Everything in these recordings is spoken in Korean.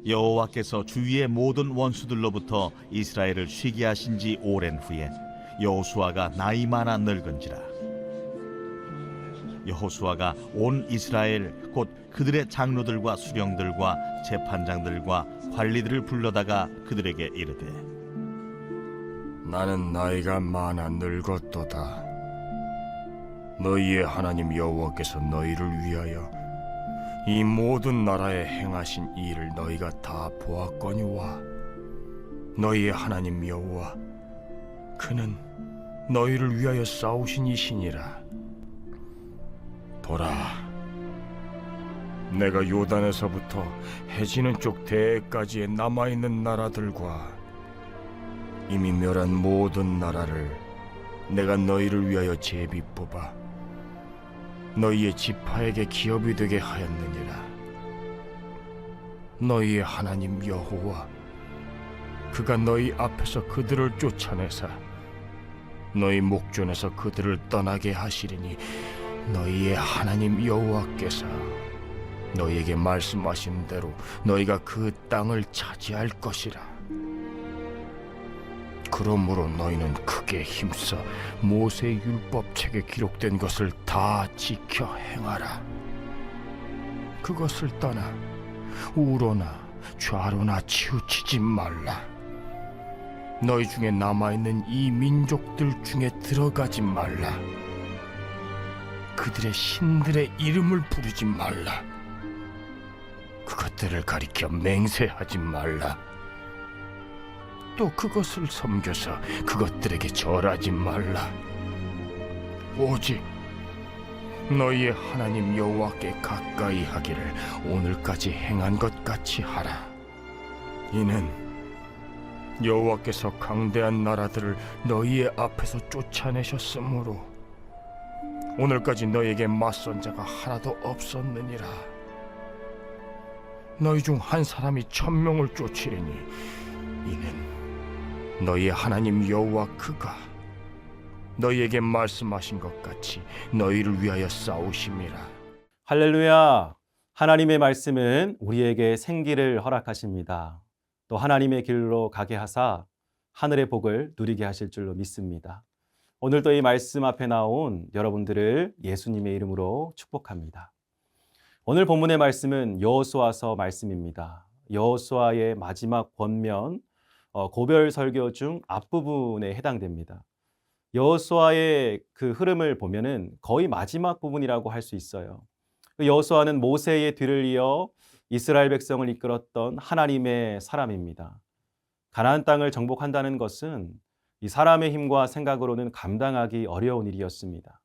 여호와께서 주위의 모든 원수들로부터 이스라엘을 쉬게 하신 지 오랜 후에 여호수아가 나이 많아 늙은지라. 여호수아가 온 이스라엘 곧 그들의 장로들과 수령들과 재판장들과 관리들을 불러다가 그들에게 이르되, 나는 나이가 많아 늙었도다. 너희의 하나님 여호와께서 너희를 위하여 이 모든 나라에 행하신 일을 너희가 다 보았거니와 너희의 하나님 여호와 그는 너희를 위하여 싸우신 이시니라. 보라, 내가 요단에서부터 해지는 쪽 대해까지의 남아있는 나라들과 이미 멸한 모든 나라를 내가 너희를 위하여 제비 뽑아 너희의 지파에게 기업이 되게 하였느니라. 너희의 하나님 여호와 그가 너희 앞에서 그들을 쫓아내사 너희 목전에서 그들을 떠나게 하시리니 너희의 하나님 여호와께서 너희에게 말씀하신 대로 너희가 그 땅을 차지할 것이라. 그러므로 너희는 크게 힘써 모세의 율법책에 기록된 것을 다 지켜 행하라. 그것을 떠나 우로나 좌로나 치우치지 말라. 너희 중에 남아있는 이 민족들 중에 들어가지 말라. 그들의 신들의 이름을 부르지 말라. 그것들을 가리켜 맹세하지 말라. 또 그것을 섬겨서 그것들에게 절하지 말라. 오직 너희의 하나님 여호와께 가까이 하기를 오늘까지 행한 것 같이 하라. 이는 여호와께서 강대한 나라들을 너희의 앞에서 쫓아내셨으므로 오늘까지 너희에게 맞선 자가 하나도 없었느니라. 너희 중 한 사람이 1000명을 쫓으리니 이는 너희의 하나님 여호와 그가 너희에게 말씀하신 것 같이 너희를 위하여 싸우심이라. 할렐루야! 하나님의 말씀은 우리에게 생기를 허락하십니다. 또 하나님의 길로 가게 하사 하늘의 복을 누리게 하실 줄로 믿습니다. 오늘도 이 말씀 앞에 나온 여러분들을 예수님의 이름으로 축복합니다. 오늘 본문의 말씀은 여호수아서 말씀입니다. 여호수아의 마지막 권면 고별 설교 중 앞부분에 해당됩니다. 여호수아의 그 흐름을 보면은 거의 마지막 부분이라고 할 수 있어요. 여호수아는 모세의 뒤를 이어 이스라엘 백성을 이끌었던 하나님의 사람입니다. 가나안 땅을 정복한다는 것은 이 사람의 힘과 생각으로는 감당하기 어려운 일이었습니다.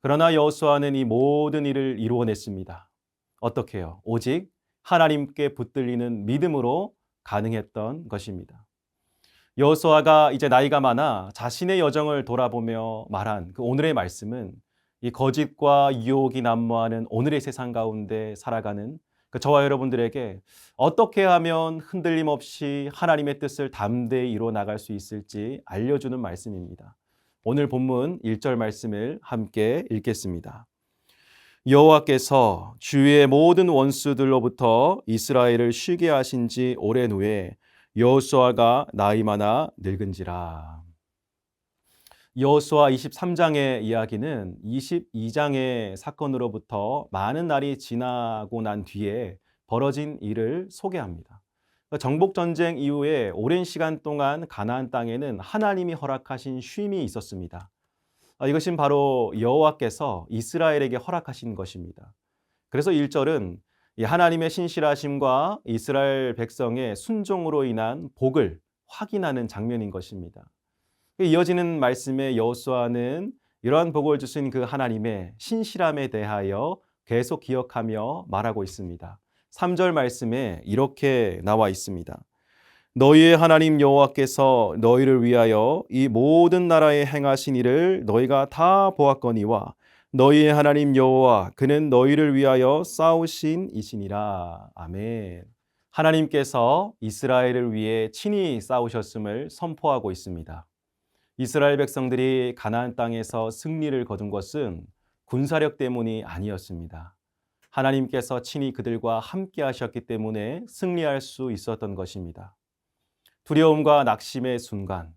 그러나 여호수아는 이 모든 일을 이루어냈습니다. 어떻게요? 오직 하나님께 붙들리는 믿음으로 가능했던 것입니다. 여호수아가 이제 나이가 많아 자신의 여정을 돌아보며 말한 그 오늘의 말씀은 이 거짓과 유혹이 난무하는 오늘의 세상 가운데 살아가는 저와 여러분들에게 어떻게 하면 흔들림 없이 하나님의 뜻을 담대히 이루어 나갈 수 있을지 알려주는 말씀입니다. 오늘 본문 1절 말씀을 함께 읽겠습니다. 여호와께서 주위의 모든 원수들로부터 이스라엘을 쉬게 하신 지 오랜 후에 여호수아가 나이 많아 늙은지라. 여호수아 23장의 이야기는 22장의 사건으로부터 많은 날이 지나고 난 뒤에 벌어진 일을 소개합니다. 정복전쟁 이후에 오랜 시간 동안 가나안 땅에는 하나님이 허락하신 쉼이 있었습니다. 이것은 바로 여호와께서 이스라엘에게 허락하신 것입니다. 그래서 1절은 하나님의 신실하심과 이스라엘 백성의 순종으로 인한 복을 확인하는 장면인 것입니다. 이어지는 말씀에 여호수아는 이러한 복을 주신 그 하나님의 신실함에 대하여 계속 기억하며 말하고 있습니다. 3절 말씀에 이렇게 나와 있습니다. 너희의 하나님 여호와께서 너희를 위하여 이 모든 나라에 행하신 일을 너희가 다 보았거니와 너희의 하나님 여호와 그는 너희를 위하여 싸우신 이시니라. 아멘. 하나님께서 이스라엘을 위해 친히 싸우셨음을 선포하고 있습니다. 이스라엘 백성들이 가나안 땅에서 승리를 거둔 것은 군사력 때문이 아니었습니다. 하나님께서 친히 그들과 함께 하셨기 때문에 승리할 수 있었던 것입니다. 두려움과 낙심의 순간,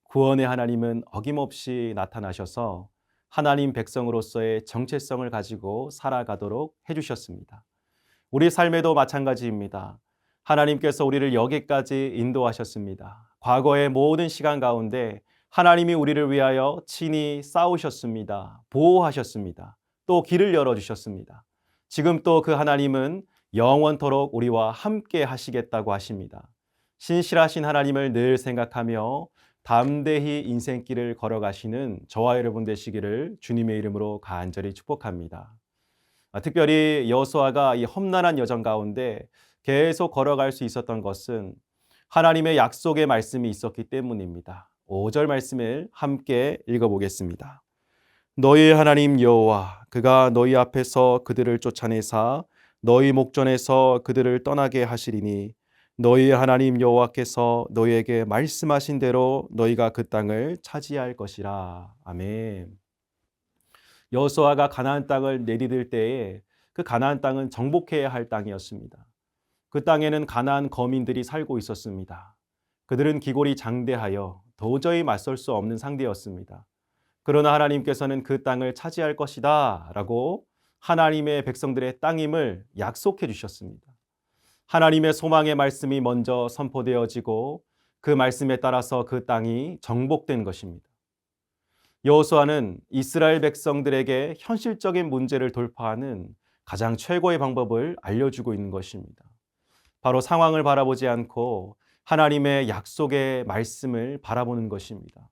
구원의 하나님은 어김없이 나타나셔서 하나님 백성으로서의 정체성을 가지고 살아가도록 해주셨습니다. 우리 삶에도 마찬가지입니다. 하나님께서 우리를 여기까지 인도하셨습니다. 과거의 모든 시간 가운데 하나님이 우리를 위하여 친히 싸우셨습니다. 보호하셨습니다. 또 길을 열어주셨습니다. 지금 또 그 하나님은 영원토록 우리와 함께 하시겠다고 하십니다. 신실하신 하나님을 늘 생각하며 담대히 인생길을 걸어가시는 저와 여러분 되시기를 주님의 이름으로 간절히 축복합니다. 특별히 여호수아가 이 험난한 여정 가운데 계속 걸어갈 수 있었던 것은 하나님의 약속의 말씀이 있었기 때문입니다. 5절 말씀을 함께 읽어보겠습니다. 너희 하나님 여호와 그가 너희 앞에서 그들을 쫓아내사 너희 목전에서 그들을 떠나게 하시리니 너희 하나님 여호와께서 너희에게 말씀하신 대로 너희가 그 땅을 차지할 것이라. 아멘. 여호수아가 가나안 땅을 내디딜 때에 그 가나안 땅은 정복해야 할 땅이었습니다. 그 땅에는 가나안 거민들이 살고 있었습니다. 그들은 기골이 장대하여 도저히 맞설 수 없는 상대였습니다. 그러나 하나님께서는 그 땅을 차지할 것이다 라고 하나님의 백성들의 땅임을 약속해 주셨습니다. 하나님의 소망의 말씀이 먼저 선포되어지고 그 말씀에 따라서 그 땅이 정복된 것입니다. 여호수아는 이스라엘 백성들에게 현실적인 문제를 돌파하는 가장 최고의 방법을 알려주고 있는 것입니다. 바로 상황을 바라보지 않고 하나님의 약속의 말씀을 바라보는 것입니다.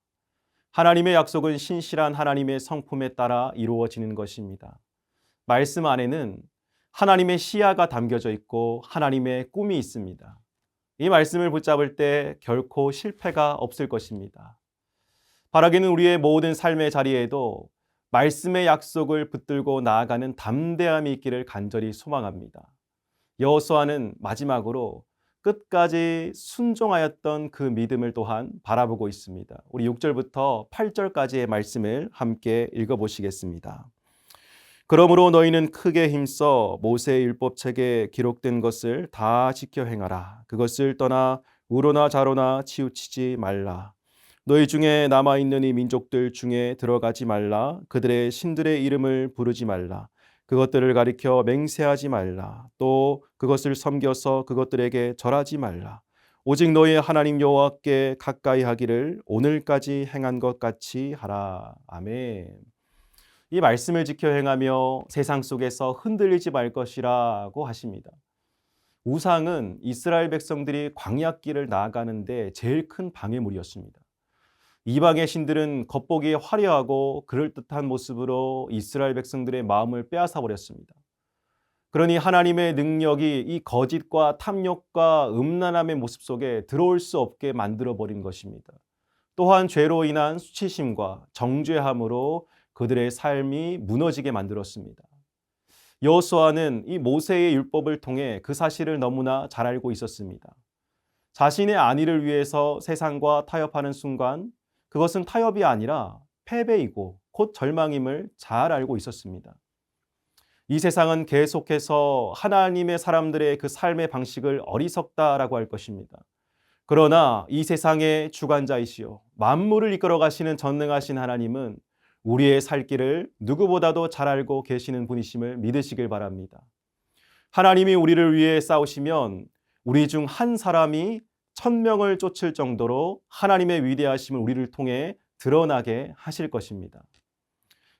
하나님의 약속은 신실한 하나님의 성품에 따라 이루어지는 것입니다. 말씀 안에는 하나님의 시야가 담겨져 있고 하나님의 꿈이 있습니다. 이 말씀을 붙잡을 때 결코 실패가 없을 것입니다. 바라기는 우리의 모든 삶의 자리에도 말씀의 약속을 붙들고 나아가는 담대함이 있기를 간절히 소망합니다. 여호수아는 마지막으로 끝까지 순종하였던 그 믿음을 또한 바라보고 있습니다. 우리 6절부터 8절까지의 말씀을 함께 읽어보시겠습니다. 그러므로 너희는 크게 힘써 모세의 율법책에 기록된 것을 다 지켜 행하라. 그것을 떠나 우로나 좌로나 치우치지 말라. 너희 중에 남아있는 이 민족들 중에 들어가지 말라. 그들의 신들의 이름을 부르지 말라. 그것들을 가리켜 맹세하지 말라. 또 그것을 섬겨서 그것들에게 절하지 말라. 오직 너희의 하나님 여호와께 가까이 하기를 오늘까지 행한 것 같이 하라. 아멘. 이 말씀을 지켜 행하며 세상 속에서 흔들리지 말 것이라고 하십니다. 우상은 이스라엘 백성들이 광야길을 나아가는데 제일 큰 방해물이었습니다. 이방의 신들은 겉보기에 화려하고 그럴듯한 모습으로 이스라엘 백성들의 마음을 빼앗아 버렸습니다. 그러니 하나님의 능력이 이 거짓과 탐욕과 음란함의 모습 속에 들어올 수 없게 만들어 버린 것입니다. 또한 죄로 인한 수치심과 정죄함으로 그들의 삶이 무너지게 만들었습니다. 여호수아는 이 모세의 율법을 통해 그 사실을 너무나 잘 알고 있었습니다. 자신의 안위를 위해서 세상과 타협하는 순간 그것은 타협이 아니라 패배이고 곧 절망임을 잘 알고 있었습니다. 이 세상은 계속해서 하나님의 사람들의 그 삶의 방식을 어리석다라고 할 것입니다. 그러나 이 세상의 주관자이시오 만물을 이끌어 가시는 전능하신 하나님은 우리의 살 길을 누구보다도 잘 알고 계시는 분이심을 믿으시길 바랍니다. 하나님이 우리를 위해 싸우시면 우리 중 한 사람이 1000명을 쫓을 정도로 하나님의 위대하심을 우리를 통해 드러나게 하실 것입니다.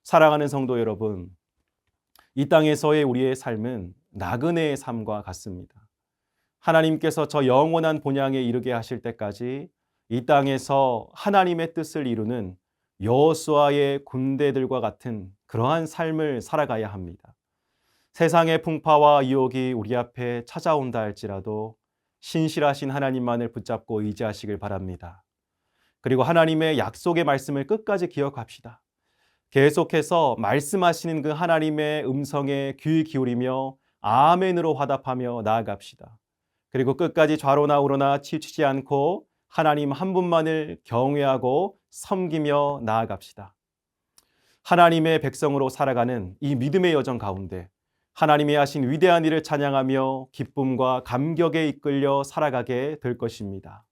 사랑하는 성도 여러분, 이 땅에서의 우리의 삶은 나그네의 삶과 같습니다. 하나님께서 저 영원한 본향에 이르게 하실 때까지 이 땅에서 하나님의 뜻을 이루는 여호수아의 군대들과 같은 그러한 삶을 살아가야 합니다. 세상의 풍파와 유혹이 우리 앞에 찾아온다 할지라도 신실하신 하나님만을 붙잡고 의지하시길 바랍니다. 그리고 하나님의 약속의 말씀을 끝까지 기억합시다. 계속해서 말씀하시는 그 하나님의 음성에 귀 기울이며 아멘으로 화답하며 나아갑시다. 그리고 끝까지 좌로나 우로나 치우치지 않고 하나님 한 분만을 경외하고 섬기며 나아갑시다. 하나님의 백성으로 살아가는 이 믿음의 여정 가운데 하나님이 하신 위대한 일을 찬양하며 기쁨과 감격에 이끌려 살아가게 될 것입니다.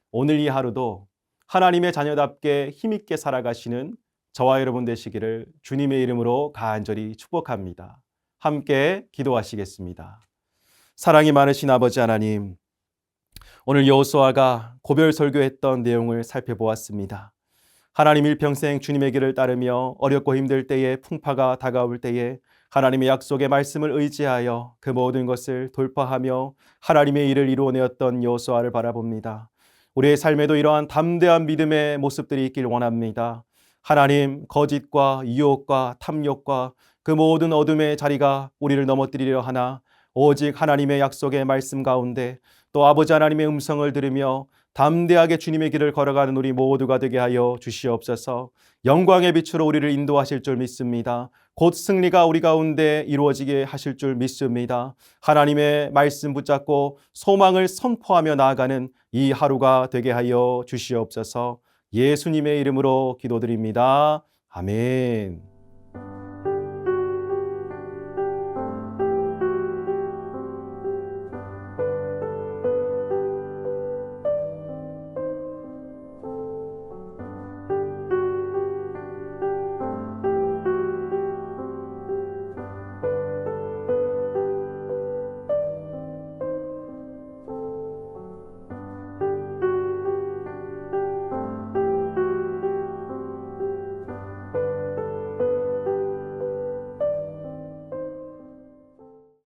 오늘 이 하루도 하나님의 자녀답게 힘있게 살아가시는 저와 여러분 되시기를 주님의 이름으로 간절히 축복합니다. 함께 기도하시겠습니다. 사랑이 많으신 아버지 하나님, 오늘 여호수아가 고별 설교했던 내용을 살펴보았습니다. 하나님 일평생 주님의 길을 따르며 어렵고 힘들 때에 풍파가 다가올 때에 하나님의 약속의 말씀을 의지하여 그 모든 것을 돌파하며 하나님의 일을 이루어내었던 여호수아를 바라봅니다. 우리의 삶에도 이러한 담대한 믿음의 모습들이 있길 원합니다. 하나님, 거짓과 유혹과 탐욕과 그 모든 어둠의 자리가 우리를 넘어뜨리려 하나 오직 하나님의 약속의 말씀 가운데 또 아버지 하나님의 음성을 들으며 담대하게 주님의 길을 걸어가는 우리 모두가 되게 하여 주시옵소서. 영광의 빛으로 우리를 인도하실 줄 믿습니다. 곧 승리가 우리 가운데 이루어지게 하실 줄 믿습니다. 하나님의 말씀 붙잡고 소망을 선포하며 나아가는 이 하루가 되게 하여 주시옵소서. 예수님의 이름으로 기도드립니다. 아멘.